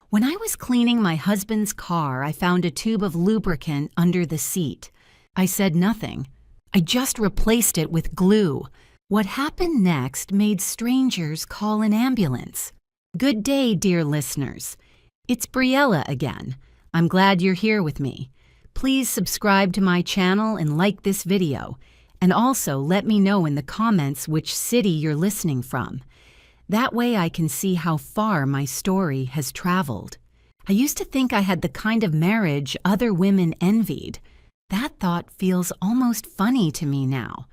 When I was cleaning my husband's car, I found a tube of lubricant under the seat. I said nothing. I just replaced it with glue. What happened next made strangers call an ambulance. Good day, dear listeners. It's Briella again. I'm glad you're here with me. Please subscribe to my channel and like this video. And also let me know in the comments which city you're listening from. That way I can see how far my story has traveled. I used to think I had the kind of marriage other women envied. That thought feels almost funny to me now.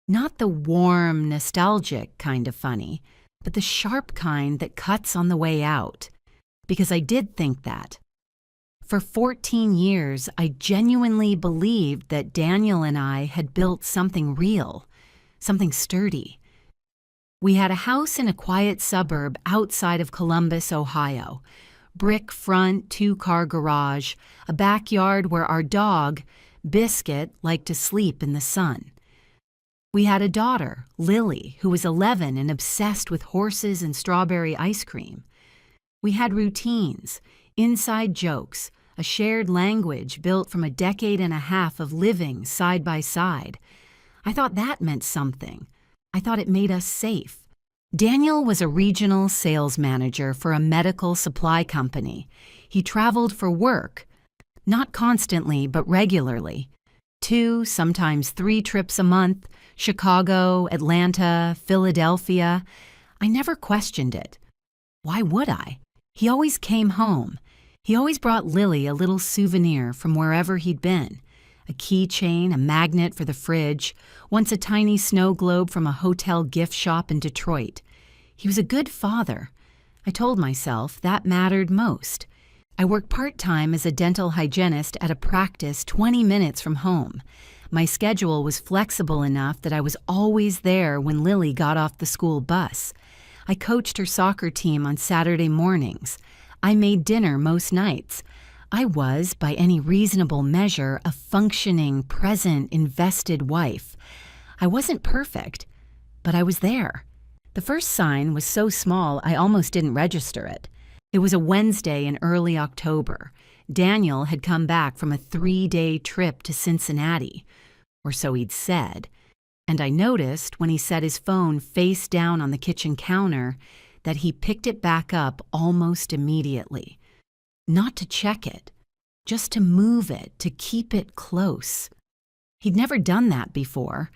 Not the warm, nostalgic kind of funny, but the sharp kind that cuts on the way out. Because I did think that. For 14 years, I genuinely believed that Daniel and I had built something real, something sturdy. We had a house in a quiet suburb outside of Columbus, Ohio. Brick front, 2-car garage, a backyard where our dog, Biscuit, liked to sleep in the sun. We had a daughter, Lily, who was 11 and obsessed with horses and strawberry ice cream. We had routines, inside jokes, a shared language built from a decade and a half of living side by side. I thought that meant something. I thought it made us safe. Daniel was a regional sales manager for a medical supply company. He traveled for work, not constantly but regularly. 2, sometimes 3 trips a month, Chicago, Atlanta, Philadelphia. I never questioned it. Why would I? He always came home. He always brought Lily a little souvenir from wherever he'd been. A keychain, a magnet for the fridge, once a tiny snow globe from a hotel gift shop in Detroit. He was a good father. I told myself that mattered most. I worked part-time as a dental hygienist at a practice 20 minutes from home. My schedule was flexible enough that I was always there when Lily got off the school bus. I coached her soccer team on Saturday mornings. I made dinner most nights. I was, by any reasonable measure, a functioning, present, invested wife. I wasn't perfect, but I was there. The first sign was so small I almost didn't register it. It was a Wednesday in early October. Daniel had come back from a 3-day trip to Cincinnati, or so he'd said, and I noticed when he set his phone face down on the kitchen counter that he picked it back up almost immediately. Not to check it, just to move it, to keep it close. He'd never done that before.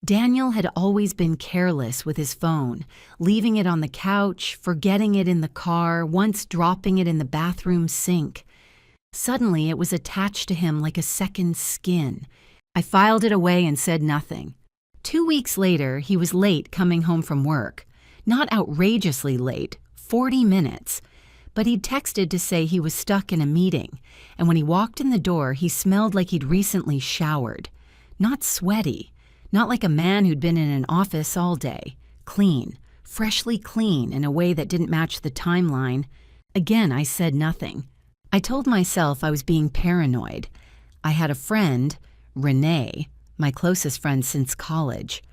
Daniel had always been careless with his phone, leaving it on the couch, forgetting it in the car, once dropping it in the bathroom sink. Suddenly, it was attached to him like a second skin. I filed it away and said nothing. 2 weeks later, he was late coming home from work. Not outrageously late, 40 minutes. But he'd texted to say he was stuck in a meeting, and when he walked in the door, he smelled like he'd recently showered. Not sweaty, not like a man who'd been in an office all day. Clean, freshly clean in a way that didn't match the timeline. Again, I said nothing. I told myself I was being paranoid. I had a friend, Renee, my closest friend since college,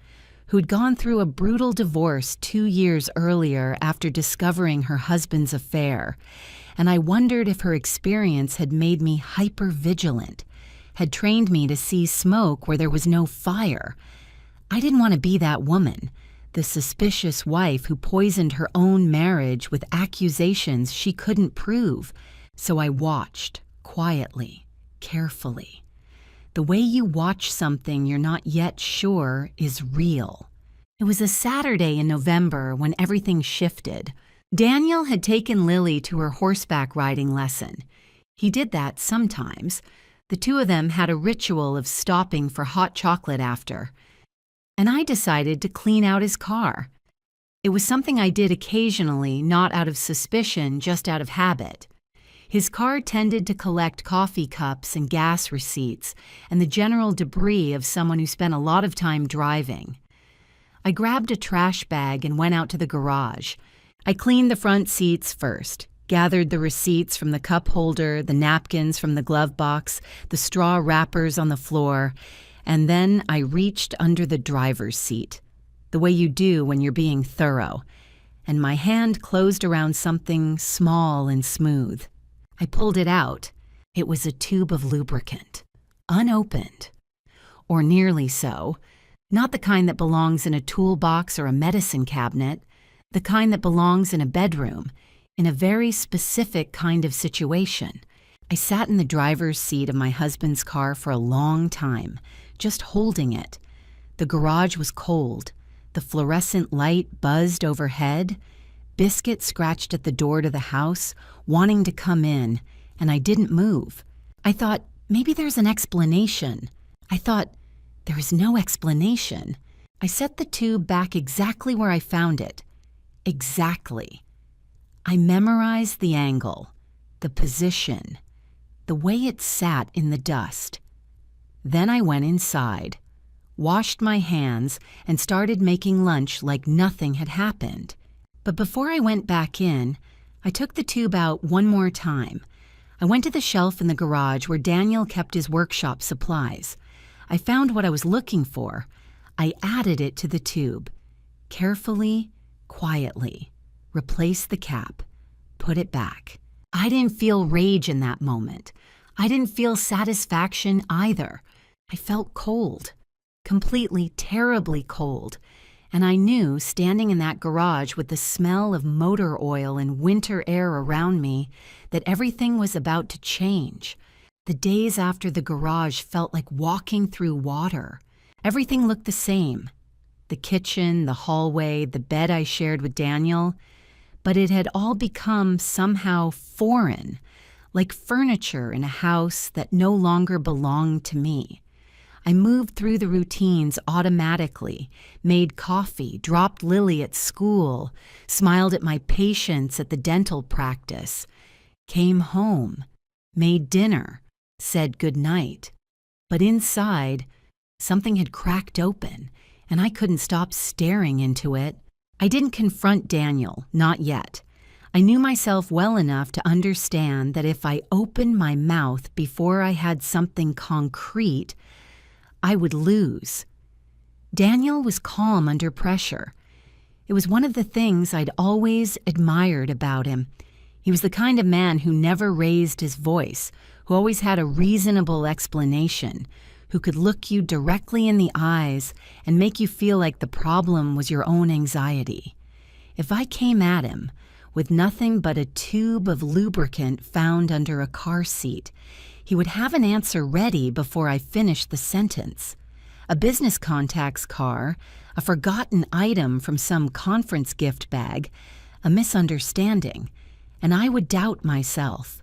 who'd gone through a brutal divorce 2 years earlier after discovering her husband's affair, and I wondered if her experience had made me hyper-vigilant, had trained me to see smoke where there was no fire. I didn't want to be that woman, the suspicious wife who poisoned her own marriage with accusations she couldn't prove, so I watched, quietly, carefully. The way you watch something you're not yet sure is real. It was a Saturday in November when everything shifted. Daniel had taken Lily to her horseback riding lesson. He did that sometimes. The 2 of them had a ritual of stopping for hot chocolate after. And I decided to clean out his car. It was something I did occasionally, not out of suspicion, just out of habit. His car tended to collect coffee cups and gas receipts and the general debris of someone who spent a lot of time driving. I grabbed a trash bag and went out to the garage. I cleaned the front seats first, gathered the receipts from the cup holder, the napkins from the glove box, the straw wrappers on the floor, and then I reached under the driver's seat, the way you do when you're being thorough. and my hand closed around something small and smooth. I pulled it out. It was a tube of lubricant, unopened. Or nearly so. Not the kind that belongs in a toolbox or a medicine cabinet, the kind that belongs in a bedroom, in a very specific kind of situation. I sat in the driver's seat of my husband's car for a long time, just holding it. The garage was cold. The fluorescent light buzzed overhead. Biscuit scratched at the door to the house, wanting to come in, and I didn't move. I thought, maybe there's an explanation. I thought, there is no explanation. I set the tube back exactly where I found it. Exactly. I memorized the angle, the position, the way it sat in the dust. Then I went inside, washed my hands, and started making lunch like nothing had happened. But before I went back in, I took the tube out one more time. I went to the shelf in the garage where Daniel kept his workshop supplies. I found what I was looking for. I added it to the tube. Carefully, quietly. Replaced the cap. Put it back. I didn't feel rage in that moment. I didn't feel satisfaction either. I felt cold. Completely, terribly cold. And I knew, standing in that garage with the smell of motor oil and winter air around me, that everything was about to change. The days after the garage felt like walking through water. Everything looked the same. The kitchen, the hallway, the bed I shared with Daniel. But it had all become somehow foreign, like furniture in a house that no longer belonged to me. I moved through the routines automatically, made coffee, dropped Lily at school, smiled at my patients at the dental practice, came home, made dinner, said goodnight. But inside, something had cracked open, and I couldn't stop staring into it. I didn't confront Daniel, not yet. I knew myself well enough to understand that if I opened my mouth before I had something concrete, I would lose. Daniel was calm under pressure. It was one of the things I'd always admired about him. He was the kind of man who never raised his voice, who always had a reasonable explanation, who could look you directly in the eyes and make you feel like the problem was your own anxiety. If I came at him with nothing but a tube of lubricant found under a car seat, he would have an answer ready before I finished the sentence. A business contact's car, a forgotten item from some conference gift bag, a misunderstanding, and I would doubt myself.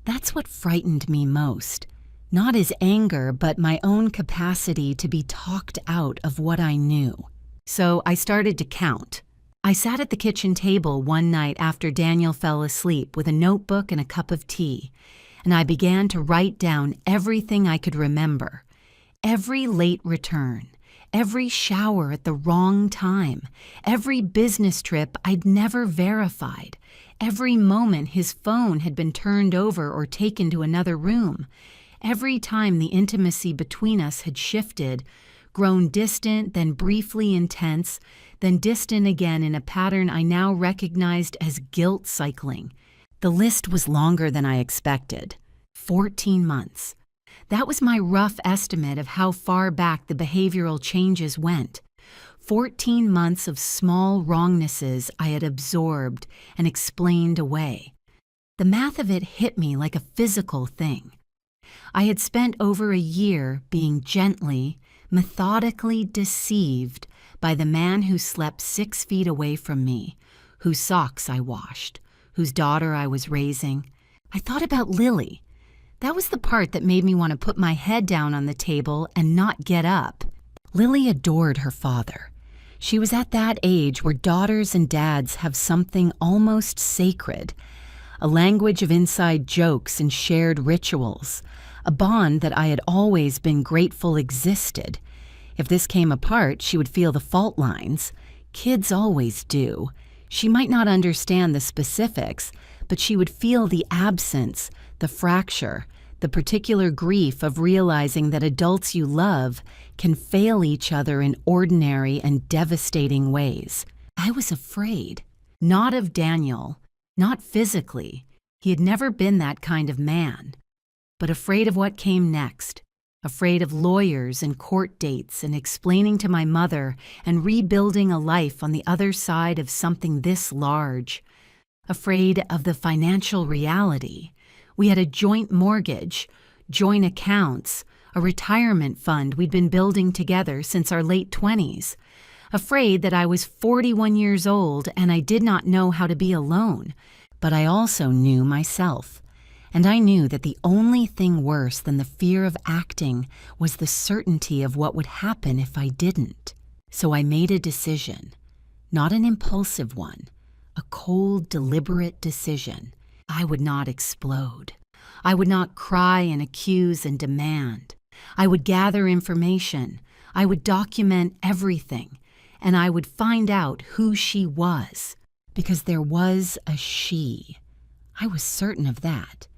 That's what frightened me most. Not his anger, but my own capacity to be talked out of what I knew. So I started to count. I sat at the kitchen table one night after Daniel fell asleep with a notebook and a cup of tea, and I began to write down everything I could remember. Every late return, every shower at the wrong time, every business trip I'd never verified, every moment his phone had been turned over or taken to another room, every time the intimacy between us had shifted, grown distant, then briefly intense, then distant again in a pattern I now recognized as guilt cycling. The list was longer than I expected. 14 months. That was my rough estimate of how far back the behavioral changes went. 14 months of small wrongnesses I had absorbed and explained away. The math of it hit me like a physical thing. I had spent over a year being gently, methodically deceived by the man who slept 6 feet away from me, whose socks I washed, whose daughter I was raising. I thought about Lily. That was the part that made me want to put my head down on the table and not get up. Lily adored her father. She was at that age where daughters and dads have something almost sacred, a language of inside jokes and shared rituals, a bond that I had always been grateful existed. If this came apart, she would feel the fault lines. Kids always do. She might not understand the specifics, but she would feel the absence, the fracture, the particular grief of realizing that adults you love can fail each other in ordinary and devastating ways. I was afraid. Not of Daniel, not physically. He had never been that kind of man. But afraid of what came next, afraid of lawyers and court dates and explaining to my mother and rebuilding a life on the other side of something this large, afraid of the financial reality. We had a joint mortgage, joint accounts, a retirement fund we'd been building together since our late 20s. Afraid that I was 41 years old and I did not know how to be alone, but I also knew myself. And I knew that the only thing worse than the fear of acting was the certainty of what would happen if I didn't. So I made a decision, not an impulsive one, a cold, deliberate decision. I would not explode. I would not cry and accuse and demand. I would gather information. I would document everything. And I would find out who she was. Because there was a she. I was certain of that.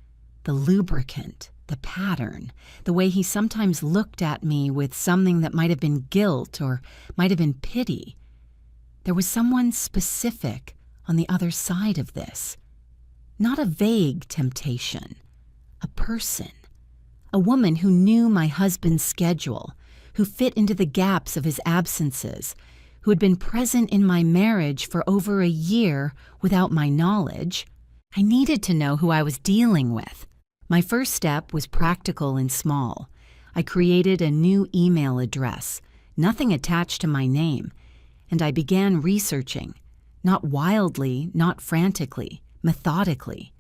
The lubricant, the pattern, the way he sometimes looked at me with something that might have been guilt or might have been pity. There was someone specific on the other side of this. Not a vague temptation. A person. A woman who knew my husband's schedule, who fit into the gaps of his absences, who had been present in my marriage for over a year without my knowledge. I needed to know who I was dealing with. My first step was practical and small. I created a new email address, nothing attached to my name, and I began researching, not wildly, not frantically, methodically.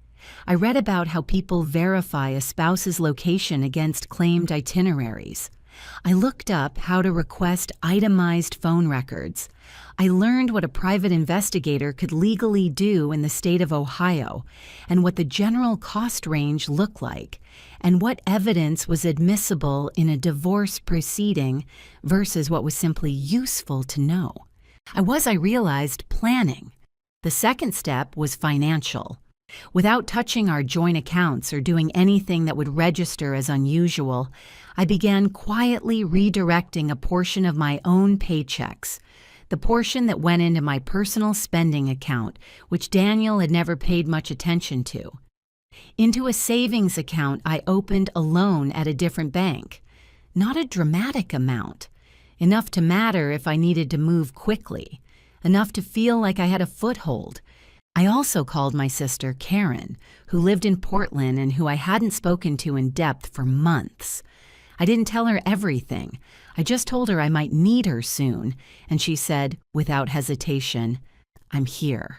I read about how people verify a spouse's location against claimed itineraries. I looked up how to request itemized phone records. I learned what a private investigator could legally do in the state of Ohio, and what the general cost range looked like, and what evidence was admissible in a divorce proceeding versus what was simply useful to know. I realized, planning. The second step was financial. Without touching our joint accounts or doing anything that would register as unusual, I began quietly redirecting a portion of my own paychecks, the portion that went into my personal spending account, which Daniel had never paid much attention to, into a savings account I opened alone at a different bank. Not a dramatic amount, enough to matter if I needed to move quickly, enough to feel like I had a foothold. I also called my sister Karen, who lived in Portland and who I hadn't spoken to in depth for months. I didn't tell her everything. I just told her I might need her soon, and she said, without hesitation, "I'm here."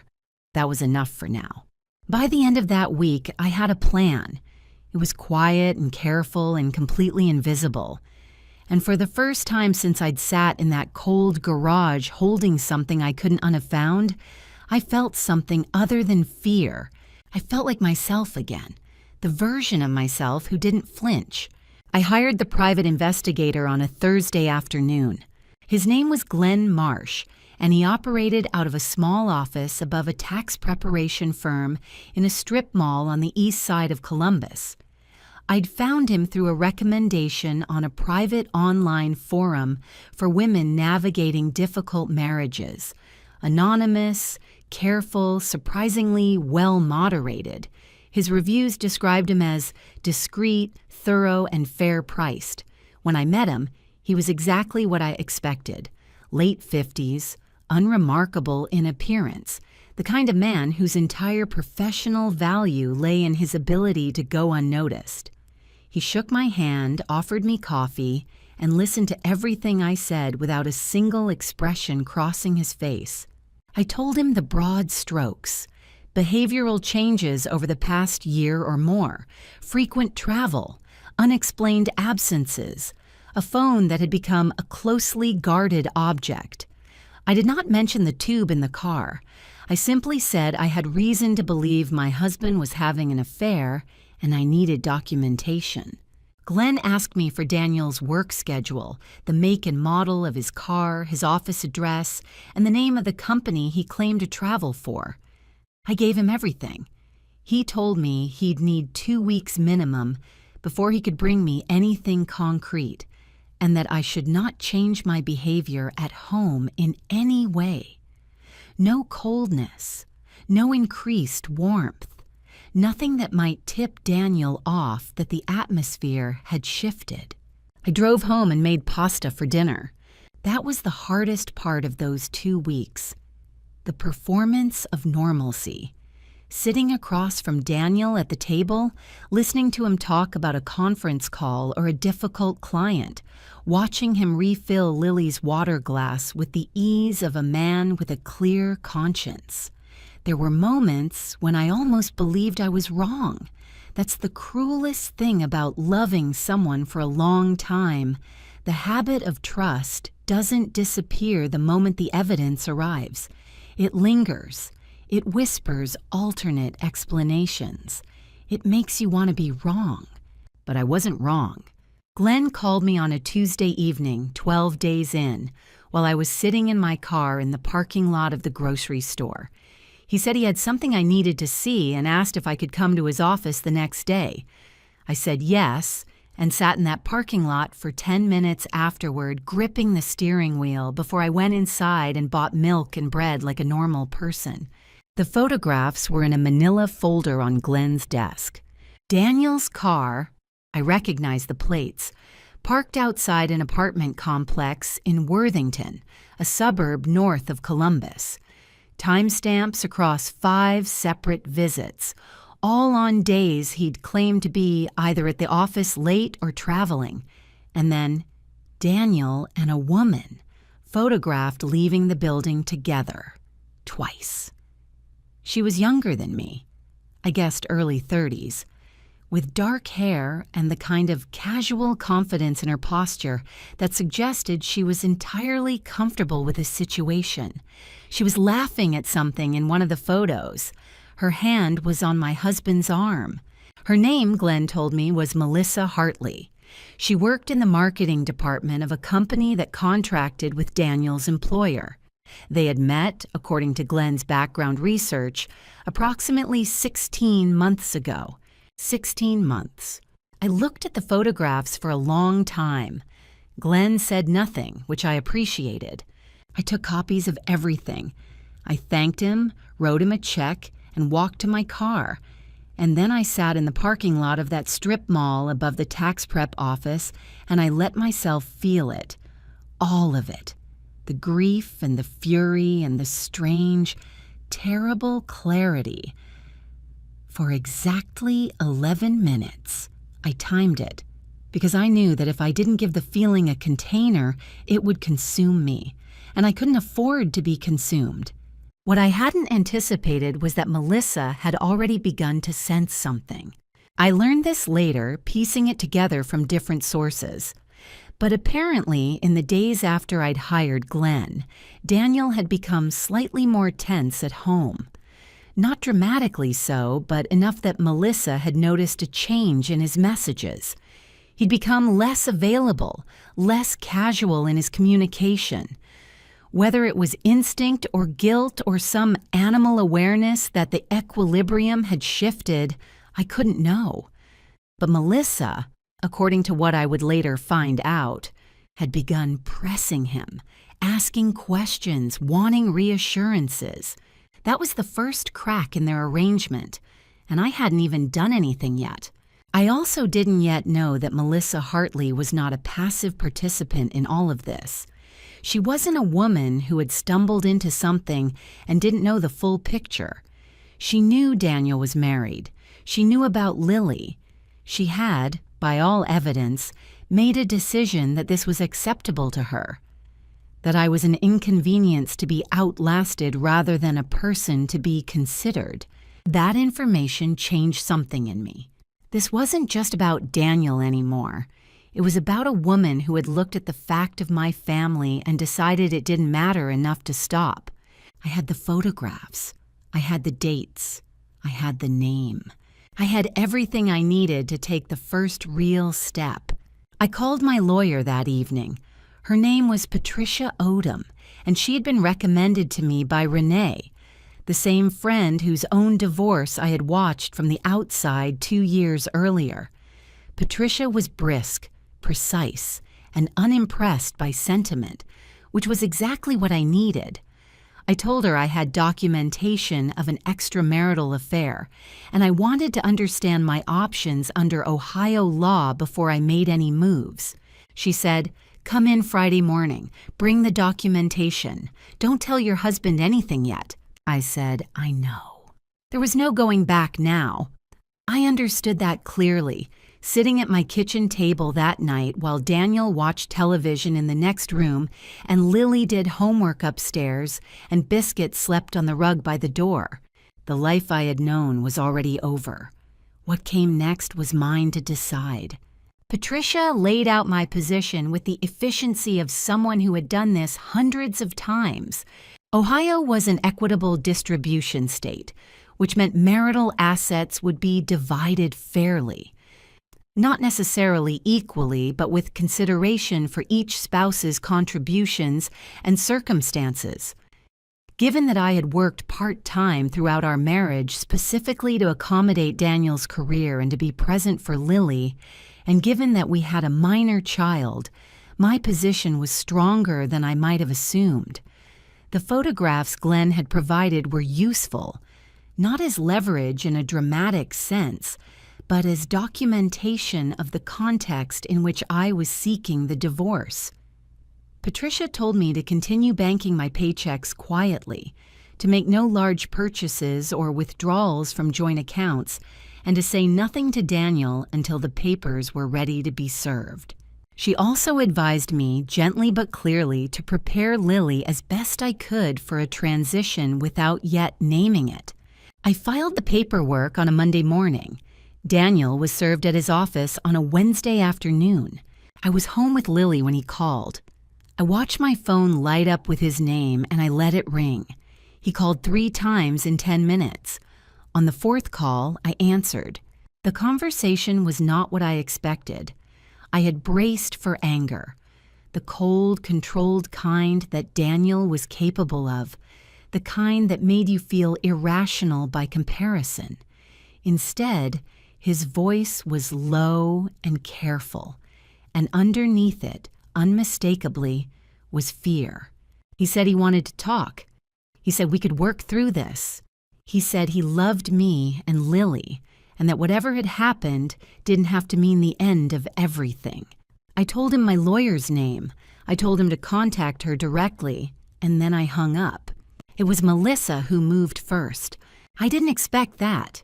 That was enough for now. By the end of that week, I had a plan. It was quiet and careful and completely invisible. And for the first time since I'd sat in that cold garage holding something I couldn't unfound, I felt something other than fear. I felt like myself again, the version of myself who didn't flinch. I hired the private investigator on a Thursday afternoon. His name was Glenn Marsh, and he operated out of a small office above a tax preparation firm in a strip mall on the east side of Columbus. I'd found him through a recommendation on a private online forum for women navigating difficult marriages. Anonymous, careful, surprisingly well-moderated. His reviews described him as discreet, thorough, and fair-priced. When I met him, he was exactly what I expected. Late 50s, unremarkable in appearance, the kind of man whose entire professional value lay in his ability to go unnoticed. He shook my hand, offered me coffee, and listened to everything I said without a single expression crossing his face. I told him the broad strokes: behavioral changes over the past year or more, frequent travel, unexplained absences, a phone that had become a closely guarded object. I did not mention the tube in the car. I simply said I had reason to believe my husband was having an affair and I needed documentation. Glenn asked me for Daniel's work schedule, the make and model of his car, his office address, and the name of the company he claimed to travel for. I gave him everything. He told me he'd need 2 weeks minimum before he could bring me anything concrete, and that I should not change my behavior at home in any way. No coldness, no increased warmth, nothing that might tip Daniel off that the atmosphere had shifted. I drove home and made pasta for dinner. That was the hardest part of those 2 weeks. The performance of normalcy. Sitting across from Daniel at the table, listening to him talk about a conference call or a difficult client, watching him refill Lily's water glass with the ease of a man with a clear conscience. There were moments when I almost believed I was wrong. That's the cruelest thing about loving someone for a long time. The habit of trust doesn't disappear the moment the evidence arrives. It lingers. It whispers alternate explanations. It makes you want to be wrong. But I wasn't wrong. Glenn called me on a Tuesday evening, 12 days in, while I was sitting in my car in the parking lot of the grocery store. He said he had something I needed to see and asked if I could come to his office the next day. I said yes and sat in that parking lot for 10 minutes afterward, gripping the steering wheel before I went inside and bought milk and bread like a normal person. The photographs were in a manila folder on Glenn's desk. Daniel's car, I recognized the plates, parked outside an apartment complex in Worthington, a suburb north of Columbus. Timestamps across 5 separate visits, all on days he'd claimed to be either at the office late or traveling. And then Daniel and a woman photographed leaving the building together, twice. She was younger than me, I guessed early 30s, with dark hair and the kind of casual confidence in her posture that suggested she was entirely comfortable with the situation. She was laughing at something in one of the photos. Her hand was on my husband's arm. Her name, Glenn told me, was Melissa Hartley. She worked in the marketing department of a company that contracted with Daniel's employer. They had met, according to Glenn's background research, approximately 16 months ago. 16 months. I looked at the photographs for a long time. Glenn said nothing, which I appreciated. I took copies of everything. I thanked him, wrote him a check, and walked to my car. And then I sat in the parking lot of that strip mall above the tax prep office, and I let myself feel it. All of it. The grief and the fury and the strange, terrible clarity. For exactly 11 minutes, I timed it, because I knew that if I didn't give the feeling a container, it would consume me, and I couldn't afford to be consumed. What I hadn't anticipated was that Melissa had already begun to sense something. I learned this later, piecing it together from different sources. But apparently, in the days after I'd hired Glenn, Daniel had become slightly more tense at home. Not dramatically so, but enough that Melissa had noticed a change in his messages. He'd become less available, less casual in his communication. Whether it was instinct or guilt or some animal awareness that the equilibrium had shifted, I couldn't know. But Melissa, according to what I would later find out, had begun pressing him, asking questions, wanting reassurances. That was the first crack in their arrangement, and I hadn't even done anything yet. I also didn't yet know that Melissa Hartley was not a passive participant in all of this. She wasn't a woman who had stumbled into something and didn't know the full picture. She knew Daniel was married. She knew about Lily. She had, by all evidence, made a decision that this was acceptable to her. That I was an inconvenience to be outlasted rather than a person to be considered. That information changed something in me. This wasn't just about Daniel anymore. It was about a woman who had looked at the fact of my family and decided it didn't matter enough to stop. I had the photographs. I had the dates. I had the name. I had everything I needed to take the first real step. I called my lawyer that evening. Her name was Patricia Odom, and she had been recommended to me by Renee, the same friend whose own divorce I had watched from the outside 2 years earlier. Patricia was brisk, precise, and unimpressed by sentiment, which was exactly what I needed. I told her I had documentation of an extramarital affair, and I wanted to understand my options under Ohio law before I made any moves. She said, "Come in Friday morning. Bring the documentation. Don't tell your husband anything yet." I said, "I know." There was no going back now. I understood that clearly, sitting at my kitchen table that night while Daniel watched television in the next room and Lily did homework upstairs and Biscuit slept on the rug by the door. The life I had known was already over. What came next was mine to decide. Patricia laid out my position with the efficiency of someone who had done this hundreds of times. Ohio was an equitable distribution state, which meant marital assets would be divided fairly. Not necessarily equally, but with consideration for each spouse's contributions and circumstances. Given that I had worked part-time throughout our marriage specifically to accommodate Daniel's career and to be present for Lily, and given that we had a minor child, my position was stronger than I might have assumed. The photographs Glenn had provided were useful, not as leverage in a dramatic sense, but as documentation of the context in which I was seeking the divorce. Patricia told me to continue banking my paychecks quietly, to make no large purchases or withdrawals from joint accounts, and to say nothing to Daniel until the papers were ready to be served. She also advised me, gently but clearly, to prepare Lily as best I could for a transition without yet naming it. I filed the paperwork on a Monday morning. Daniel was served at his office on a Wednesday afternoon. I was home with Lily when he called. I watched my phone light up with his name and I let it ring. He called 3 times in 10 minutes. On the 4th call, I answered. The conversation was not what I expected. I had braced for anger, the cold, controlled kind that Daniel was capable of, the kind that made you feel irrational by comparison. Instead, his voice was low and careful, and underneath it, unmistakably, was fear. He said he wanted to talk. He said we could work through this. He said he loved me and Lily, and that whatever had happened didn't have to mean the end of everything. I told him my lawyer's name. I told him to contact her directly, and then I hung up. It was Melissa who moved first. I didn't expect that.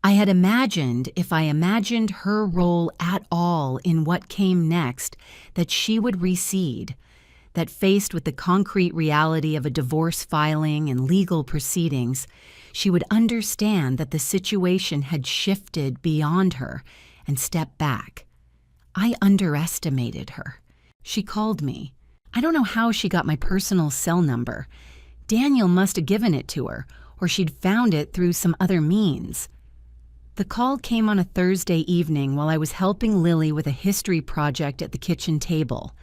I had imagined, if I imagined her role at all in what came next, that she would recede, that faced with the concrete reality of a divorce filing and legal proceedings, she would understand that the situation had shifted beyond her and step back. I underestimated her. She called me. I don't know how she got my personal cell number. Daniel must have given it to her, or she'd found it through some other means. The call came on a Thursday evening while I was helping Lily with a history project at the kitchen table.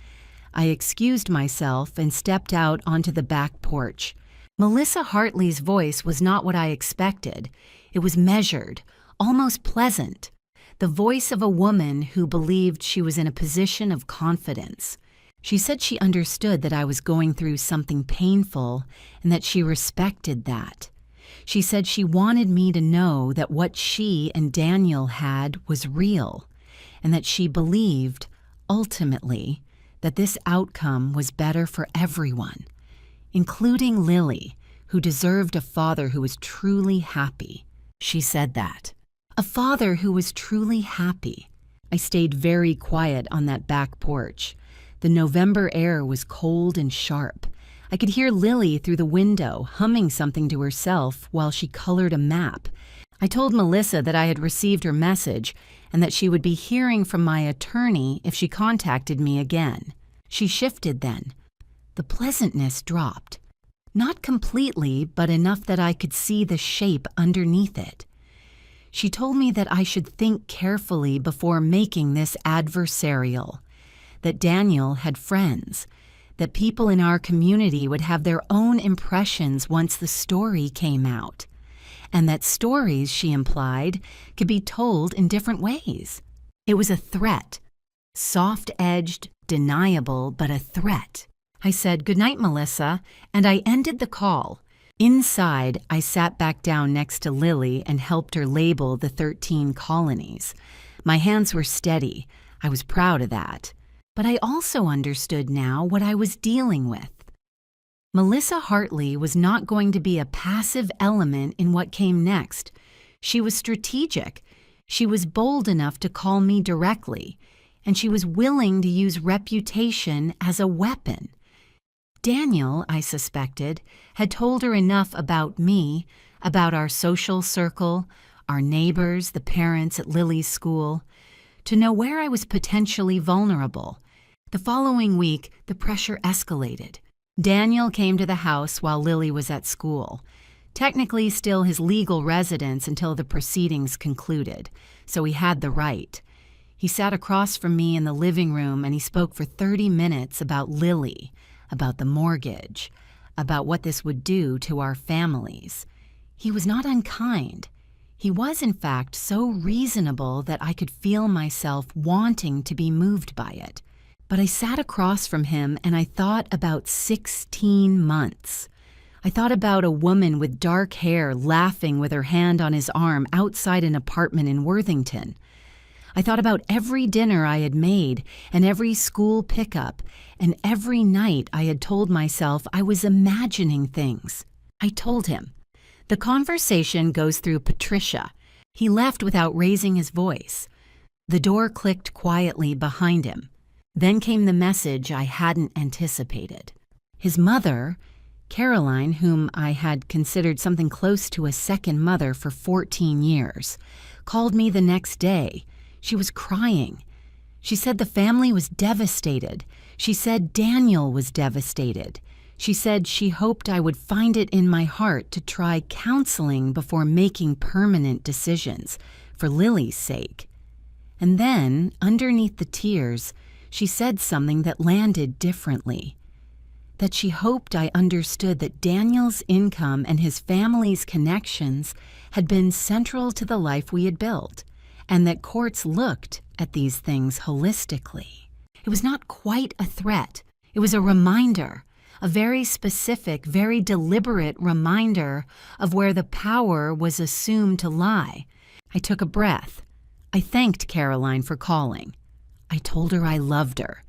I excused myself and stepped out onto the back porch. Melissa Hartley's voice was not what I expected. It was measured, almost pleasant, the voice of a woman who believed she was in a position of confidence. She said she understood that I was going through something painful and that she respected that. She said she wanted me to know that what she and Daniel had was real, and that she believed, ultimately, that this outcome was better for everyone, including Lily, who deserved a father who was truly happy. She said that. A father who was truly happy. I stayed very quiet on that back porch. The November air was cold and sharp. I could hear Lily through the window, humming something to herself while she colored a map. I told Melissa that I had received her message and that she would be hearing from my attorney if she contacted me again. She shifted then. The pleasantness dropped. Not completely, but enough that I could see the shape underneath it. She told me that I should think carefully before making this adversarial, that Daniel had friends, that people in our community would have their own impressions once the story came out, and that stories, she implied, could be told in different ways. It was a threat, soft-edged, deniable, but a threat. I said, "Good night, Melissa," and I ended the call. Inside, I sat back down next to Lily and helped her label the 13 colonies. My hands were steady. I was proud of that. But I also understood now what I was dealing with. Melissa Hartley was not going to be a passive element in what came next. She was strategic. She was bold enough to call me directly, and she was willing to use reputation as a weapon. Daniel, I suspected, had told her enough about me, about our social circle, our neighbors, the parents at Lily's school, to know where I was potentially vulnerable. The following week, the pressure escalated. Daniel came to the house while Lily was at school, technically still his legal residence until the proceedings concluded, so he had the right. He sat across from me in the living room and he spoke for 30 minutes about Lily, about the mortgage, about what this would do to our families. He was not unkind. He was, in fact, so reasonable that I could feel myself wanting to be moved by it. But I sat across from him and I thought about 16 months. I thought about a woman with dark hair laughing with her hand on his arm outside an apartment in Worthington. I thought about every dinner I had made and every school pickup, and every night I had told myself I was imagining things. I told him. The conversation goes through Patricia. He left without raising his voice. The door clicked quietly behind him. Then came the message I hadn't anticipated. His mother, Caroline, whom I had considered something close to a second mother for 14 years, called me the next day. She was crying. She said the family was devastated. She said Daniel was devastated. She said she hoped I would find it in my heart to try counseling before making permanent decisions, for Lily's sake. And then, underneath the tears, she said something that landed differently. That she hoped I understood that Daniel's income and his family's connections had been central to the life we had built, and that courts looked at these things holistically. It was not quite a threat. It was a reminder, a very specific, very deliberate reminder of where the power was assumed to lie. I took a breath. I thanked Caroline for calling. I told her I loved her,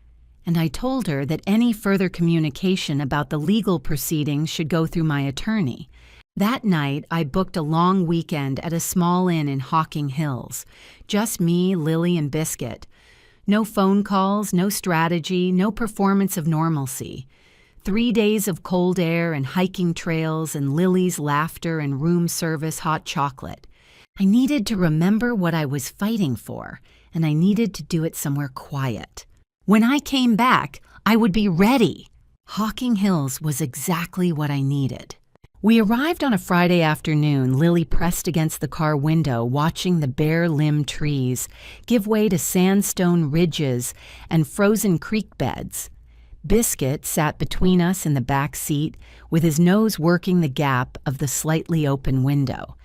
and I told her that any further communication about the legal proceedings should go through my attorney. That night, I booked a long weekend at a small inn in Hocking Hills. Just me, Lily, and Biscuit. No phone calls, no strategy, no performance of normalcy. 3 days of cold air and hiking trails and Lily's laughter and room service hot chocolate. I needed to remember what I was fighting for, and I needed to do it somewhere quiet. When I came back, I would be ready. Hocking Hills was exactly what I needed. We arrived on a Friday afternoon, Lily pressed against the car window, watching the bare-limbed trees give way to sandstone ridges and frozen creek beds. Biscuit sat between us in the back seat, with his nose working the gap of the slightly open window.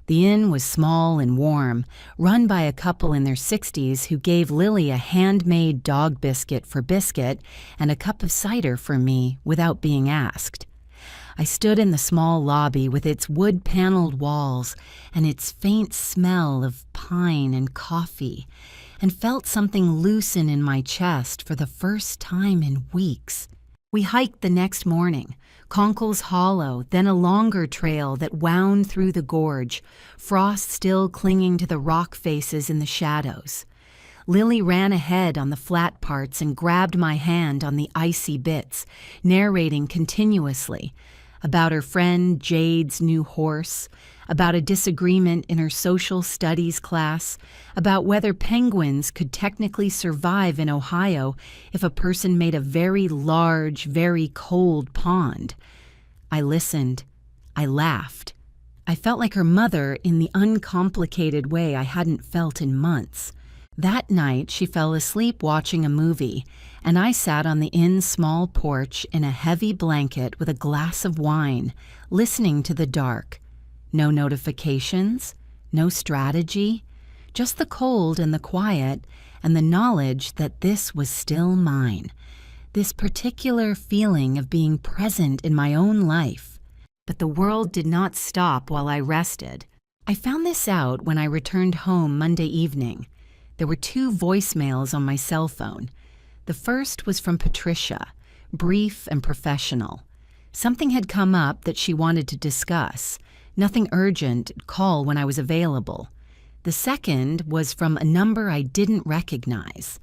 The inn was small and warm, run by a couple in their 60s who gave Lily a handmade dog biscuit for Biscuit and a cup of cider for me without being asked. I stood in the small lobby with its wood-paneled walls and its faint smell of pine and coffee, and felt something loosen in my chest for the first time in weeks. We hiked the next morning, Conkle's Hollow, then a longer trail that wound through the gorge, frost still clinging to the rock faces in the shadows. Lily ran ahead on the flat parts and grabbed my hand on the icy bits, narrating continuously about her friend Jade's new horse, about a disagreement in her social studies class, about whether penguins could technically survive in Ohio if a person made a very large, very cold pond. I listened. I laughed. I felt like her mother in the uncomplicated way I hadn't felt in months. That night, she fell asleep watching a movie, and I sat on the inn's small porch in a heavy blanket with a glass of wine, listening to the dark. No notifications, no strategy, just the cold and the quiet and the knowledge that this was still mine, this particular feeling of being present in my own life. But the world did not stop while I rested. I found this out when I returned home Monday evening. There were 2 voicemails on my cell phone. The first was from Patricia, brief and professional. Something had come up that she wanted to discuss. Nothing urgent, call when I was available. The second was from a number I didn't recognize.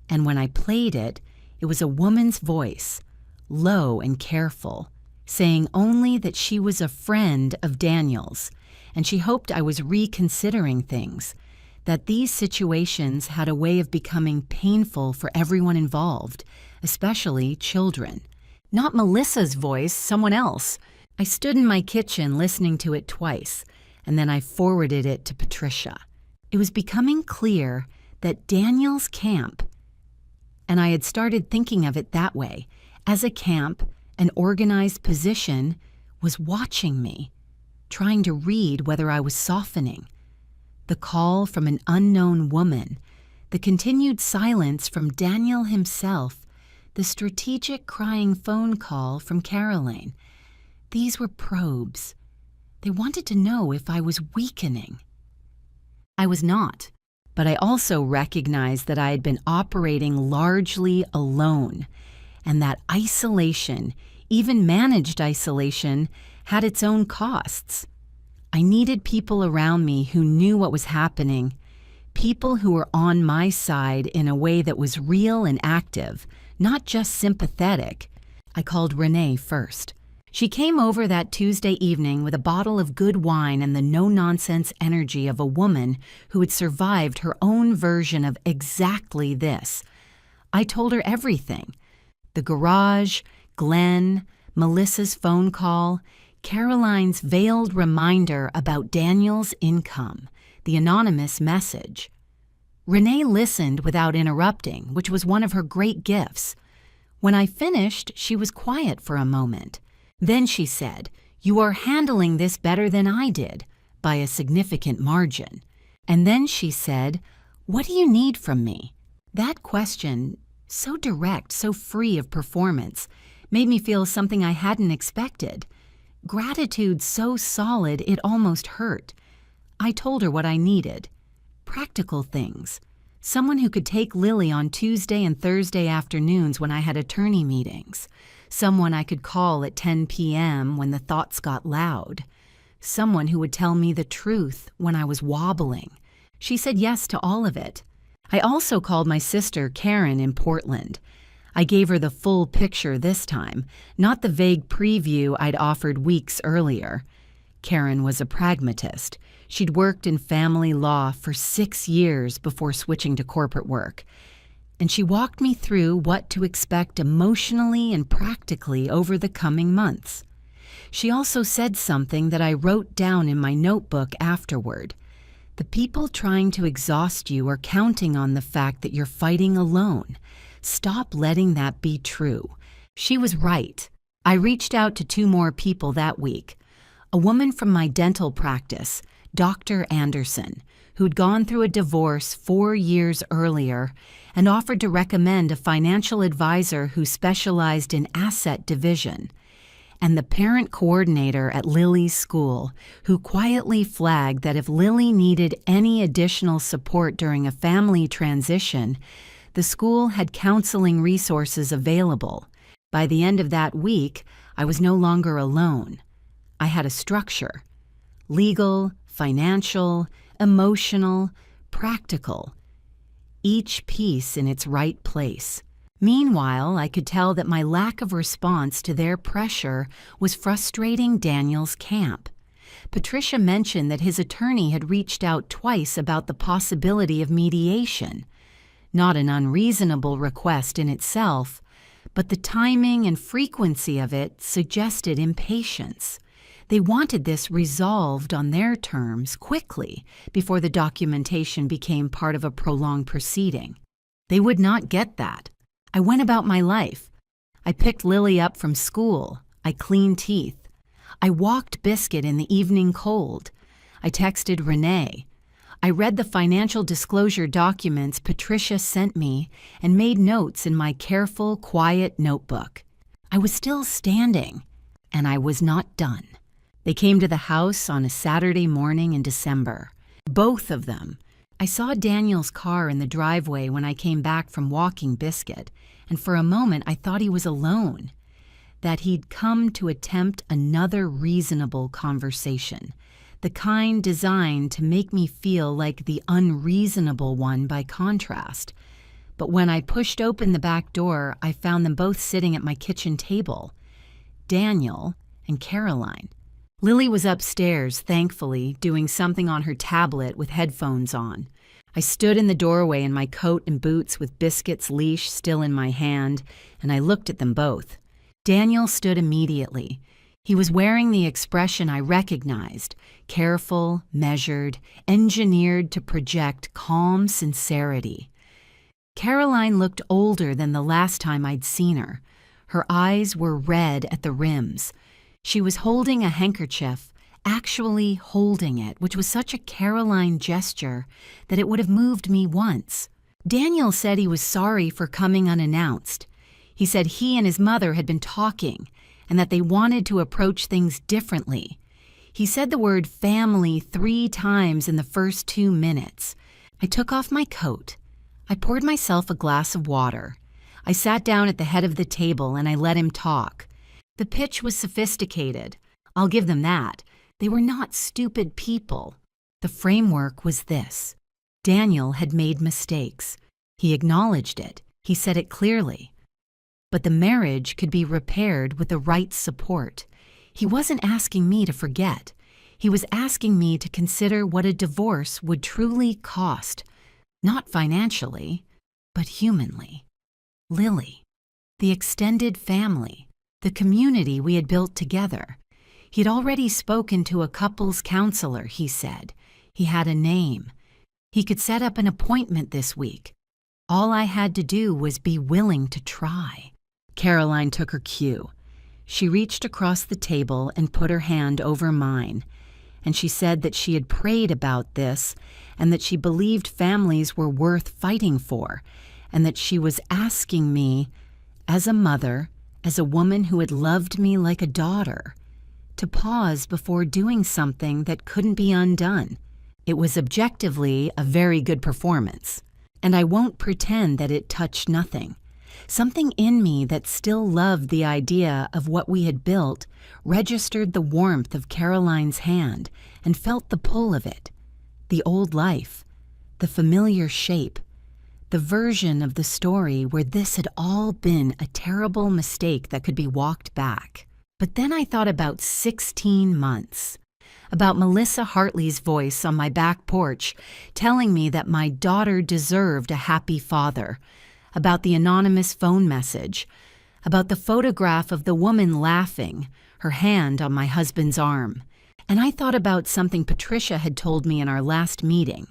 And when I played it, it was a woman's voice, low and careful, saying only that she was a friend of Daniel's, and she hoped I was reconsidering things, that these situations had a way of becoming painful for everyone involved, especially children. Not Melissa's voice, someone else. I stood in my kitchen listening to it twice, and then I forwarded it to Patricia. It was becoming clear that Daniel's camp, and I had started thinking of it that way, as a camp, an organized position, was watching me, trying to read whether I was softening. The call from an unknown woman, the continued silence from Daniel himself, the strategic crying phone call from Caroline. These were probes. They wanted to know if I was weakening. I was not, but I also recognized that I had been operating largely alone, and that isolation, even managed isolation, had its own costs. I needed people around me who knew what was happening, people who were on my side in a way that was real and active, not just sympathetic. I called Renee first. She came over that Tuesday evening with a bottle of good wine and the no-nonsense energy of a woman who had survived her own version of exactly this. I told her everything. The garage, Glenn, Melissa's phone call, Caroline's veiled reminder about Daniel's income, the anonymous message. Renee listened without interrupting, which was one of her great gifts. When I finished, she was quiet for a moment. Then she said, "You are handling this better than I did, by a significant margin." And then she said, "What do you need from me?" That question, so direct, so free of performance, made me feel something I hadn't expected. Gratitude so solid it almost hurt. I told her what I needed. Practical things. Someone who could take Lily on Tuesday and Thursday afternoons when I had attorney meetings. Someone I could call at 10 p.m. when the thoughts got loud. Someone who would tell me the truth when I was wobbling. She said yes to all of it. I also called my sister Karen in Portland. I gave her the full picture this time, not the vague preview I'd offered weeks earlier. Karen was a pragmatist. She'd worked in family law for 6 years before switching to corporate work. And she walked me through what to expect emotionally and practically over the coming months. She also said something that I wrote down in my notebook afterward. The people trying to exhaust you are counting on the fact that you're fighting alone. Stop letting that be true. She was right. I reached out to 2 more people that week. A woman from my dental practice, Dr. Anderson, who'd gone through a divorce 4 years earlier and offered to recommend a financial advisor who specialized in asset division, and the parent coordinator at Lily's school, who quietly flagged that if Lily needed any additional support during a family transition, the school had counseling resources available. By the end of that week, I was no longer alone. I had a structure. Legal, financial, emotional, practical. Each piece in its right place. Meanwhile, I could tell that my lack of response to their pressure was frustrating Daniel's camp. Patricia mentioned that his attorney had reached out twice about the possibility of mediation. Not an unreasonable request in itself, but the timing and frequency of it suggested impatience. They wanted this resolved on their terms quickly before the documentation became part of a prolonged proceeding. They would not get that. I went about my life. I picked Lily up from school. I cleaned teeth. I walked Biscuit in the evening cold. I texted Renee. I read the financial disclosure documents Patricia sent me and made notes in my careful, quiet notebook. I was still standing, and I was not done. They came to the house on a Saturday morning in December. Both of them. I saw Daniel's car in the driveway when I came back from walking Biscuit, and for a moment I thought he was alone, that he'd come to attempt another reasonable conversation, the kind designed to make me feel like the unreasonable one by contrast. But when I pushed open the back door, I found them both sitting at my kitchen table, Daniel and Caroline. Lily was upstairs, thankfully, doing something on her tablet with headphones on. I stood in the doorway in my coat and boots with Biscuit's leash still in my hand, and I looked at them both. Daniel stood immediately. He was wearing the expression I recognized, careful, measured, engineered to project calm sincerity. Caroline looked older than the last time I'd seen her. Her eyes were red at the rims. She was holding a handkerchief, actually holding it, which was such a Caroline gesture that it would have moved me once. Daniel said he was sorry for coming unannounced. He said he and his mother had been talking and that they wanted to approach things differently. He said the word family 3 times in the first 2 minutes. I took off my coat. I poured myself a glass of water. I sat down at the head of the table and I let him talk. The pitch was sophisticated. I'll give them that. They were not stupid people. The framework was this. Daniel had made mistakes. He acknowledged it. He said it clearly. But the marriage could be repaired with the right support. He wasn't asking me to forget. He was asking me to consider what a divorce would truly cost. Not financially, but humanly. Lily, the extended family, the community we had built together. He'd already spoken to a couples counselor, he said. He had a name. He could set up an appointment this week. All I had to do was be willing to try. Caroline took her cue. She reached across the table and put her hand over mine, and she said that she had prayed about this and that she believed families were worth fighting for, and that she was asking me, as a mother, as a woman who had loved me like a daughter, to pause before doing something that couldn't be undone. It was objectively a very good performance, and I won't pretend that it touched nothing. Something in me that still loved the idea of what we had built registered the warmth of Caroline's hand and felt the pull of it. The old life, the familiar shape, the version of the story where this had all been a terrible mistake that could be walked back. But then I thought about 16 months, about Melissa Hartley's voice on my back porch telling me that my daughter deserved a happy father, about the anonymous phone message, about the photograph of the woman laughing, her hand on my husband's arm. And I thought about something Patricia had told me in our last meeting.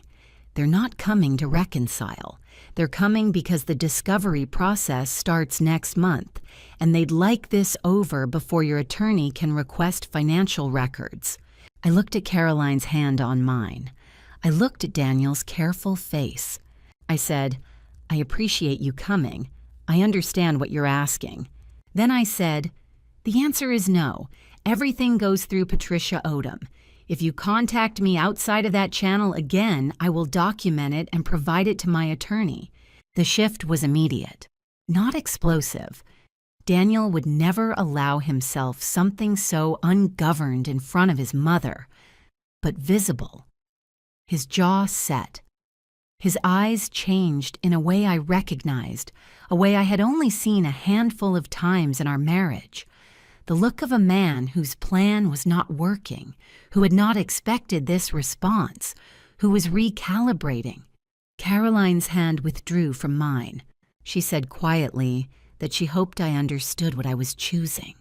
They're not coming to reconcile. They're coming because the discovery process starts next month, and they'd like this over before your attorney can request financial records. I looked at Caroline's hand on mine. I looked at Daniel's careful face. I said, I appreciate you coming. I understand what you're asking. Then I said, the answer is no. Everything goes through Patricia Odom. If you contact me outside of that channel again, I will document it and provide it to my attorney. The shift was immediate, not explosive. Daniel would never allow himself something so ungoverned in front of his mother, but visible. His jaw set. His eyes changed in a way I recognized, a way I had only seen a handful of times in our marriage. The look of a man whose plan was not working, who had not expected this response, who was recalibrating. Caroline's hand withdrew from mine. She said quietly that she hoped I understood what I was choosing.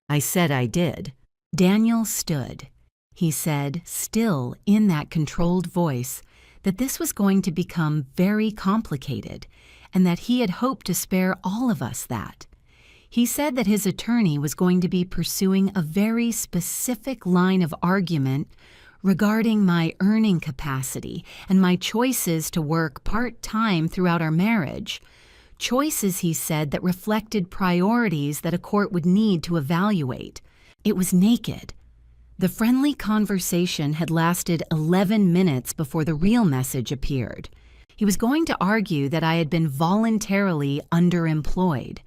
I said I did. Daniel stood. He said, still in that controlled voice, that this was going to become very complicated and that he had hoped to spare all of us that. He said that his attorney was going to be pursuing a very specific line of argument regarding my earning capacity and my choices to work part-time throughout our marriage. Choices, he said, that reflected priorities that a court would need to evaluate. It was naked. The friendly conversation had lasted 11 minutes before the real message appeared. He was going to argue that I had been voluntarily underemployed,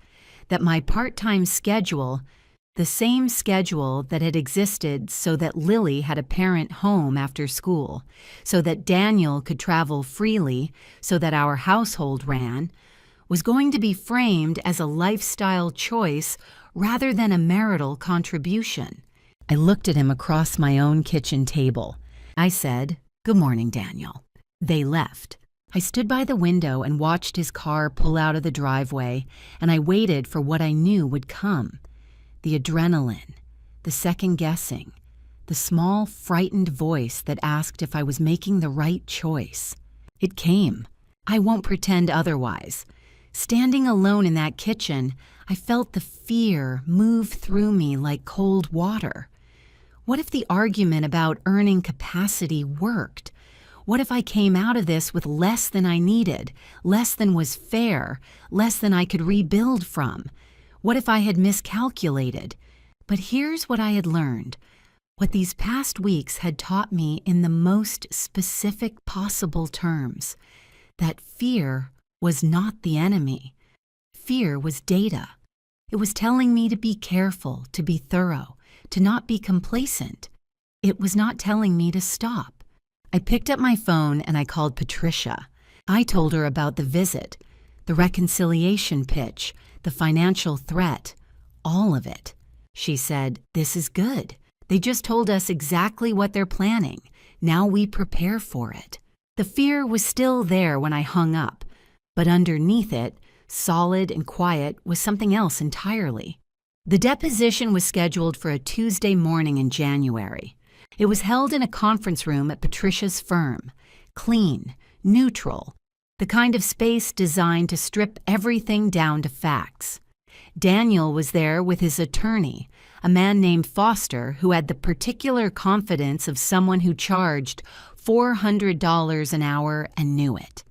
that my part-time schedule, the same schedule that had existed so that Lily had a parent home after school, so that Daniel could travel freely, so that our household ran, was going to be framed as a lifestyle choice rather than a marital contribution. I looked at him across my own kitchen table. I said, "Good morning, Daniel." They left. I stood by the window and watched his car pull out of the driveway, and I waited for what I knew would come. The adrenaline, the second-guessing, the small, frightened voice that asked if I was making the right choice. It came. I won't pretend otherwise. Standing alone in that kitchen, I felt the fear move through me like cold water. What if the argument about earning capacity worked? What if I came out of this with less than I needed, less than was fair, less than I could rebuild from? What if I had miscalculated? But here's what I had learned. What these past weeks had taught me in the most specific possible terms. That fear was not the enemy. Fear was data. It was telling me to be careful, to be thorough, to not be complacent. It was not telling me to stop. I picked up my phone and I called Patricia. I told her about the visit, the reconciliation pitch, the financial threat, all of it. She said, "This is good. They just told us exactly what they're planning. Now we prepare for it." The fear was still there when I hung up, but underneath it, solid and quiet, was something else entirely. The deposition was scheduled for a Tuesday morning in January. It was held in a conference room at Patricia's firm. Clean, neutral, the kind of space designed to strip everything down to facts. Daniel was there with his attorney, a man named Foster who had the particular confidence of someone who charged $400 an hour and knew it.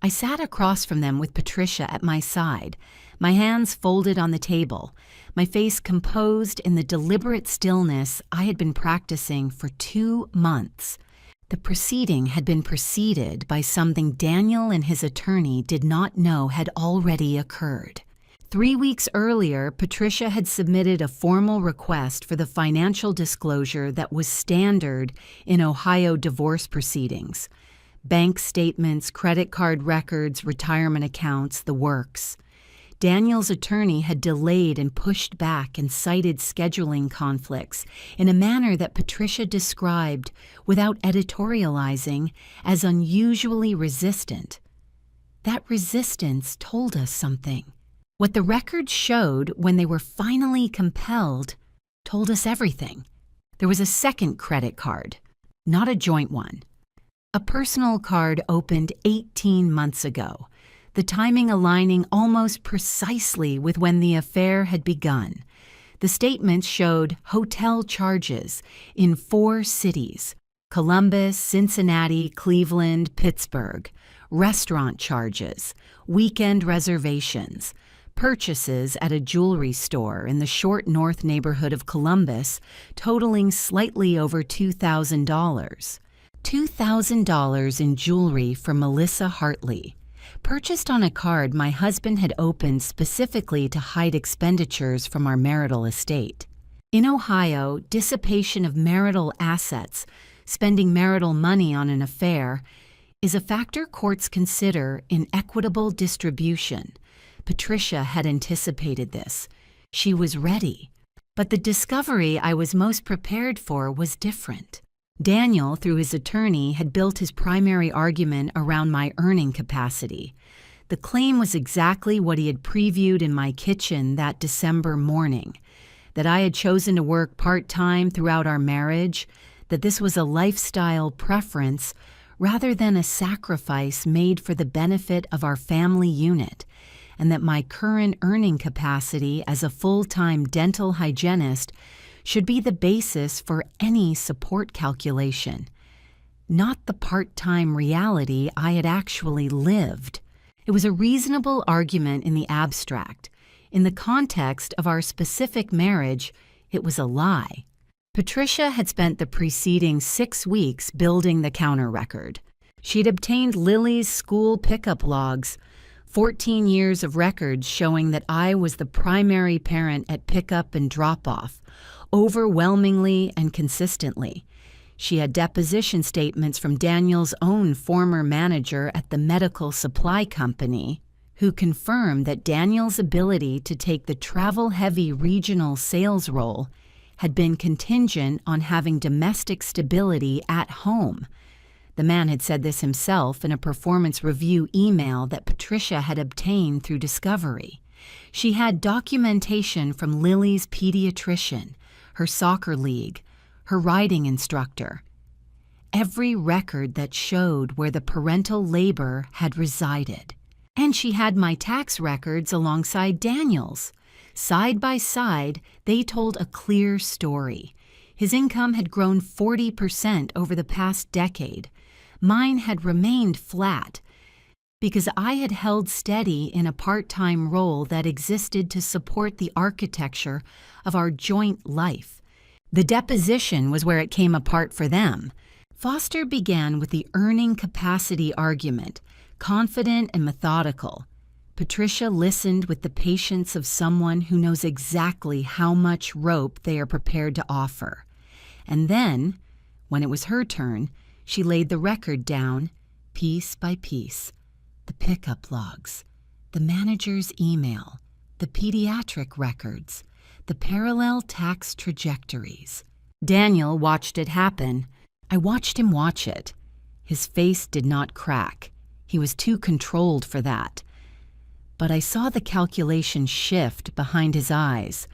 I sat across from them with Patricia at my side, my hands folded on the table, my face composed in the deliberate stillness I had been practicing for 2 months. The proceeding had been preceded by something Daniel and his attorney did not know had already occurred. 3 weeks earlier, Patricia had submitted a formal request for the financial disclosure that was standard in Ohio divorce proceedings. Bank statements, credit card records, retirement accounts, the works. Daniel's attorney had delayed and pushed back and cited scheduling conflicts in a manner that Patricia described, without editorializing, as unusually resistant. That resistance told us something. What the records showed when they were finally compelled told us everything. There was a second credit card, not a joint one. A personal card opened 18 months ago, the timing aligning almost precisely with when the affair had begun. The statements showed hotel charges in 4 cities: Columbus, Cincinnati, Cleveland, Pittsburgh, restaurant charges, weekend reservations, purchases at a jewelry store in the Short North neighborhood of Columbus totaling slightly over $2,000. $2,000 in jewelry for Melissa Hartley, purchased on a card my husband had opened specifically to hide expenditures from our marital estate. In Ohio, dissipation of marital assets, spending marital money on an affair, is a factor courts consider in equitable distribution. Patricia had anticipated this. She was ready. But the discovery I was most prepared for was different. Daniel, through his attorney, had built his primary argument around my earning capacity. The claim was exactly what he had previewed in my kitchen that December morning, that I had chosen to work part-time throughout our marriage, that this was a lifestyle preference rather than a sacrifice made for the benefit of our family unit, and that my current earning capacity as a full-time dental hygienist should be the basis for any support calculation, not the part-time reality I had actually lived. It was a reasonable argument in the abstract. In the context of our specific marriage, it was a lie. Patricia had spent the preceding 6 weeks building the counter record. She'd obtained Lily's school pickup logs, 14 years of records showing that I was the primary parent at pickup and drop-off, overwhelmingly and consistently. She had deposition statements from Daniel's own former manager at the medical supply company, who confirmed that Daniel's ability to take the travel-heavy regional sales role had been contingent on having domestic stability at home. The man had said this himself in a performance review email that Patricia had obtained through Discovery. She had documentation from Lily's pediatrician, her soccer league, her riding instructor. Every record that showed where the parental labor had resided. And she had my tax records alongside Daniel's. Side by side, they told a clear story. His income had grown 40% over the past decade. Mine had remained flat because I had held steady in a part-time role that existed to support the architecture of our joint life. The deposition was where it came apart for them. Foster began with the earning capacity argument, confident and methodical. Patricia listened with the patience of someone who knows exactly how much rope they are prepared to offer. And then, when it was her turn, she laid the record down, piece by piece. The pickup logs, the manager's email, the pediatric records, the parallel tax trajectories. Daniel watched it happen. I watched him watch it. His face did not crack. He was too controlled for that. But I saw the calculation shift behind his eyes.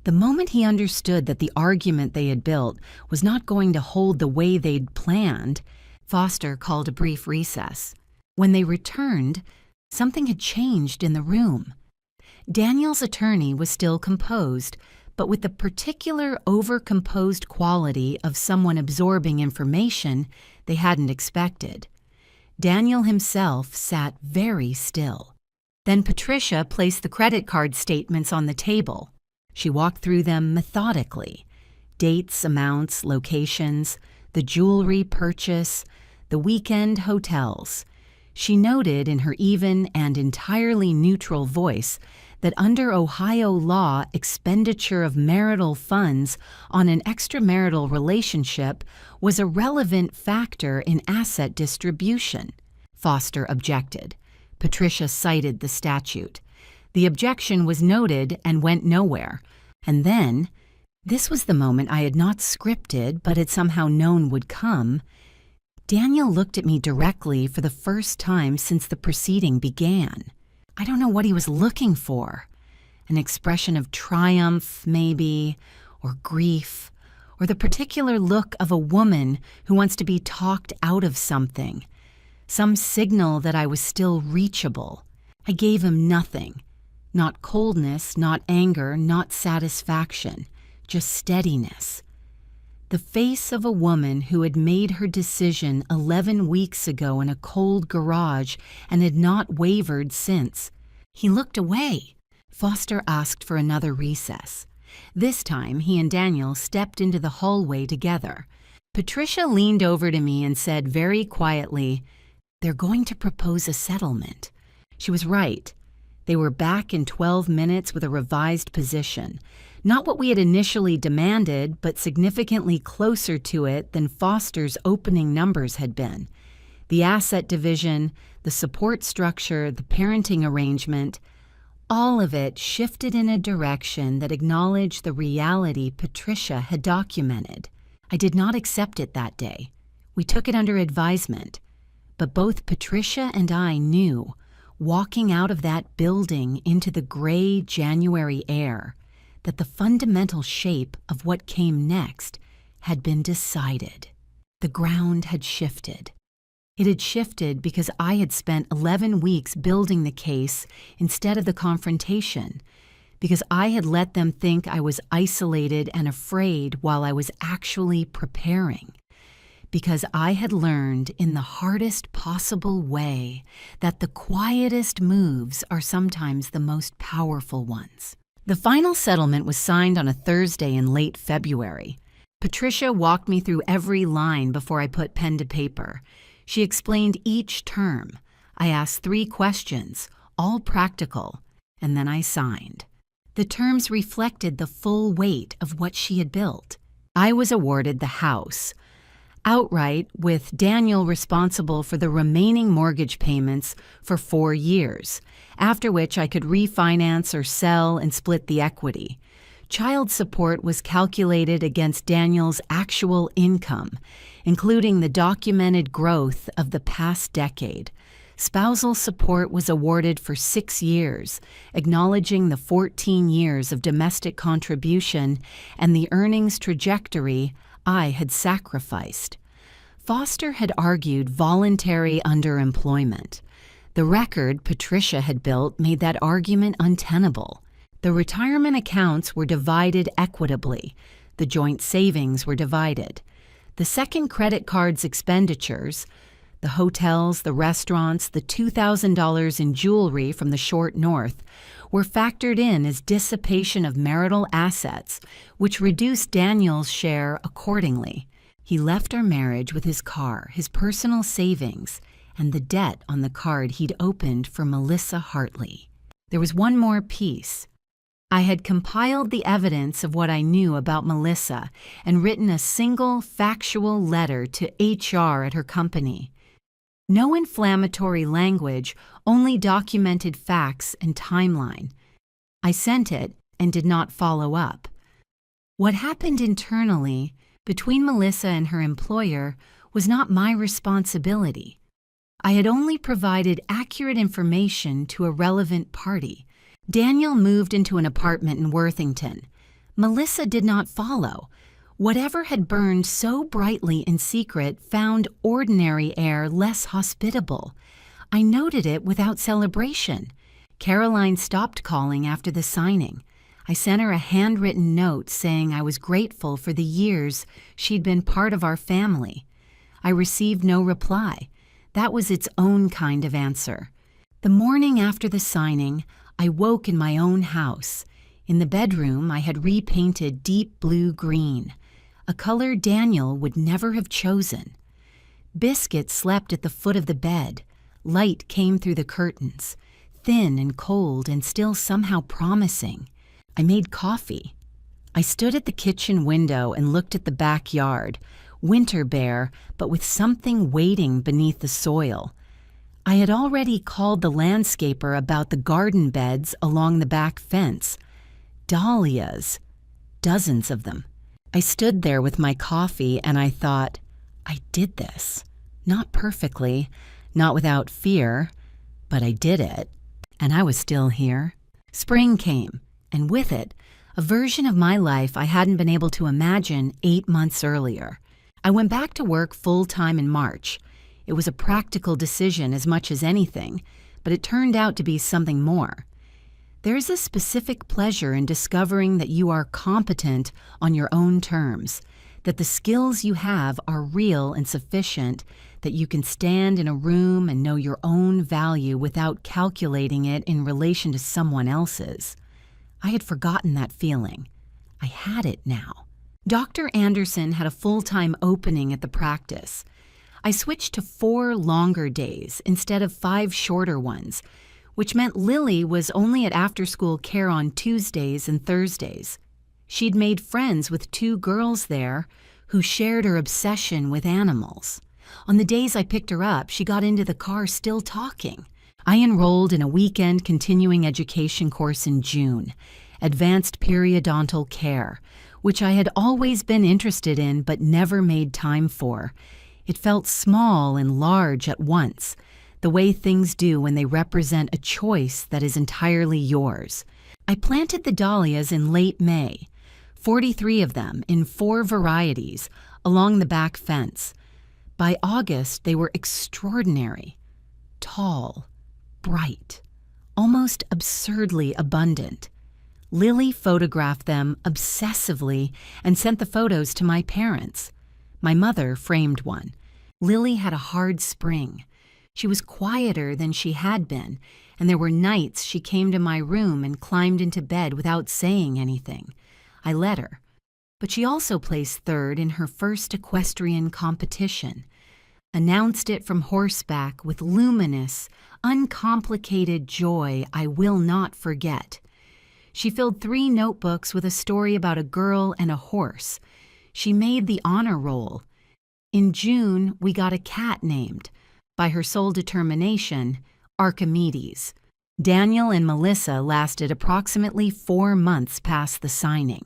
The moment he understood that the argument they had built was not going to hold the way they'd planned, Foster called a brief recess. When they returned, something had changed in the room. Daniel's attorney was still composed, but with the particular over-composed quality of someone absorbing information they hadn't expected. Daniel himself sat very still. Then Patricia placed the credit card statements on the table. She walked through them methodically. Dates, amounts, locations, the jewelry purchase, the weekend hotels. She noted in her even and entirely neutral voice that under Ohio law, expenditure of marital funds on an extramarital relationship was a relevant factor in asset distribution. Foster objected. Patricia cited the statute. The objection was noted and went nowhere. And then, this was the moment I had not scripted but had somehow known would come, Daniel looked at me directly for the first time since the proceeding began. I don't know what he was looking for. An expression of triumph, maybe, or grief, or the particular look of a woman who wants to be talked out of something. Some signal that I was still reachable. I gave him nothing. Not coldness, not anger, not satisfaction, just steadiness. The face of a woman who had made her decision 11 weeks ago in a cold garage and had not wavered since. He looked away. Foster asked for another recess. This time, he and Daniel stepped into the hallway together. Patricia leaned over to me and said very quietly, "They're going to propose a settlement." She was right. They were back in 12 minutes with a revised position. Not what we had initially demanded, but significantly closer to it than Foster's opening numbers had been. The asset division, the support structure, the parenting arrangement, all of it shifted in a direction that acknowledged the reality Patricia had documented. I did not accept it that day. We took it under advisement. But both Patricia and I knew, walking out of that building into the gray January air, that the fundamental shape of what came next had been decided. The ground had shifted. It had shifted because I had spent 11 weeks building the case instead of the confrontation, because I had let them think I was isolated and afraid while I was actually preparing. Because I had learned in the hardest possible way that the quietest moves are sometimes the most powerful ones. The final settlement was signed on a Thursday in late February. Patricia walked me through every line before I put pen to paper. She explained each term. I asked 3 questions, all practical, and then I signed. The terms reflected the full weight of what she had built. I was awarded the house, outright, with Daniel responsible for the remaining mortgage payments for 4 years, after which I could refinance or sell and split the equity. Child support was calculated against Daniel's actual income, including the documented growth of the past decade. Spousal support was awarded for 6 years, acknowledging the 14 years of domestic contribution and the earnings trajectory I had sacrificed. Foster had argued voluntary underemployment. The record Patricia had built made that argument untenable. The retirement accounts were divided equitably. The joint savings were divided. The second credit card's expenditures, the hotels, the restaurants, the $2,000 in jewelry from the short north, were factored in as dissipation of marital assets, which reduced Daniel's share accordingly. He left our marriage with his car, his personal savings, and the debt on the card he'd opened for Melissa Hartley. There was one more piece. I had compiled the evidence of what I knew about Melissa and written a single factual letter to HR at her company. No inflammatory language, only documented facts and timeline. I sent it and did not follow up. What happened internally between Melissa and her employer was not my responsibility. I had only provided accurate information to a relevant party. Daniel moved into an apartment in Worthington. Melissa did not follow. Whatever had burned so brightly in secret found ordinary air less hospitable. I noted it without celebration. Caroline stopped calling after the signing. I sent her a handwritten note saying I was grateful for the years she'd been part of our family. I received no reply. That was its own kind of answer. The morning after the signing, I woke in my own house. In the bedroom, I had repainted deep blue-green, a color Daniel would never have chosen. Biscuit slept at the foot of the bed. Light came through the curtains, thin and cold and still somehow promising. I made coffee. I stood at the kitchen window and looked at the backyard, winter bare, but with something waiting beneath the soil. I had already called the landscaper about the garden beds along the back fence. Dahlias, dozens of them. I stood there with my coffee and I thought, I did this. Not perfectly, not without fear, but I did it. And I was still here. Spring came, and with it, a version of my life I hadn't been able to imagine 8 months earlier. I went back to work full-time in March. It was a practical decision as much as anything, but it turned out to be something more. There's a specific pleasure in discovering that you are competent on your own terms, that the skills you have are real and sufficient, that you can stand in a room and know your own value without calculating it in relation to someone else's. I had forgotten that feeling. I had it now. Dr. Anderson had a full-time opening at the practice. I switched to 4 longer days instead of 5 shorter ones, which meant Lily was only at after-school care on Tuesdays and Thursdays. She'd made friends with 2 girls there who shared her obsession with animals. On the days I picked her up, she got into the car still talking. I enrolled in a weekend continuing education course in June, Advanced Periodontal Care, which I had always been interested in but never made time for. It felt small and large at once, the way things do when they represent a choice that is entirely yours. I planted the dahlias in late May, 43 of them in 4 varieties along the back fence. By August, they were extraordinary, tall, bright, almost absurdly abundant. Lily photographed them obsessively and sent the photos to my parents. My mother framed one. Lily had a hard spring. She was quieter than she had been, and there were nights she came to my room and climbed into bed without saying anything. I let her. But she also placed third in her first equestrian competition. Announced it from horseback with luminous, uncomplicated joy I will not forget. She filled 3 notebooks with a story about a girl and a horse. She made the honor roll. In June, we got a cat named, by her sole determination, Archimedes. Daniel and Melissa lasted approximately 4 months past the signing.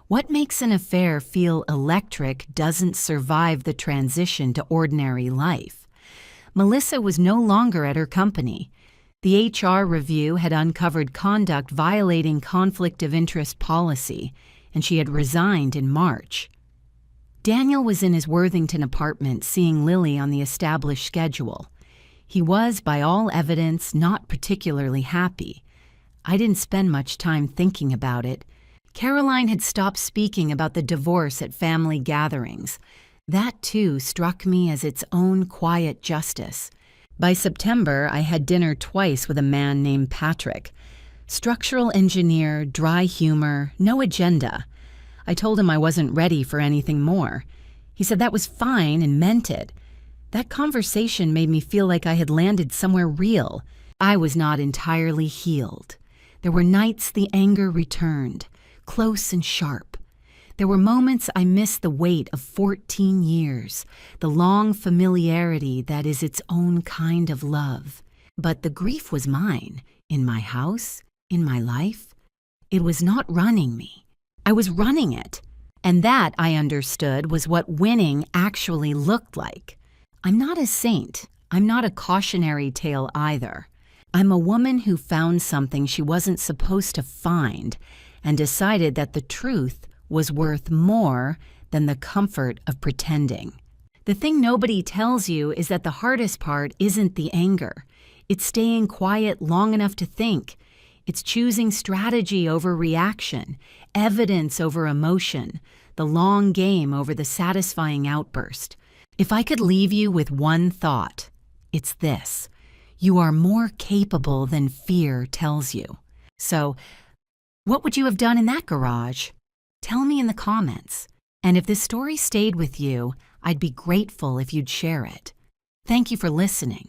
What makes an affair feel electric doesn't survive the transition to ordinary life. Melissa was no longer at her company. The HR review had uncovered conduct violating conflict of interest policy, and she had resigned in March. Daniel was in his Worthington apartment seeing Lily on the established schedule. He was, by all evidence, not particularly happy. I didn't spend much time thinking about it. Caroline had stopped speaking about the divorce at family gatherings. That, too, struck me as its own quiet justice. By September, I had dinner twice with a man named Patrick. Structural engineer, dry humor, no agenda. I told him I wasn't ready for anything more. He said that was fine and meant it. That conversation made me feel like I had landed somewhere real. I was not entirely healed. There were nights the anger returned, close and sharp. There were moments I missed the weight of 14 years, the long familiarity that is its own kind of love. But the grief was mine, in my house, in my life. It was not running me. I was running it. And that, I understood, was what winning actually looked like. I'm not a saint. I'm not a cautionary tale either. I'm a woman who found something she wasn't supposed to find and decided that the truth was worth more than the comfort of pretending. The thing nobody tells you is that the hardest part isn't the anger. It's staying quiet long enough to think. It's choosing strategy over reaction, evidence over emotion, the long game over the satisfying outburst. If I could leave you with one thought, it's this: you are more capable than fear tells you. So, what would you have done in that garage? Tell me in the comments. And if this story stayed with you, I'd be grateful if you'd share it. Thank you for listening.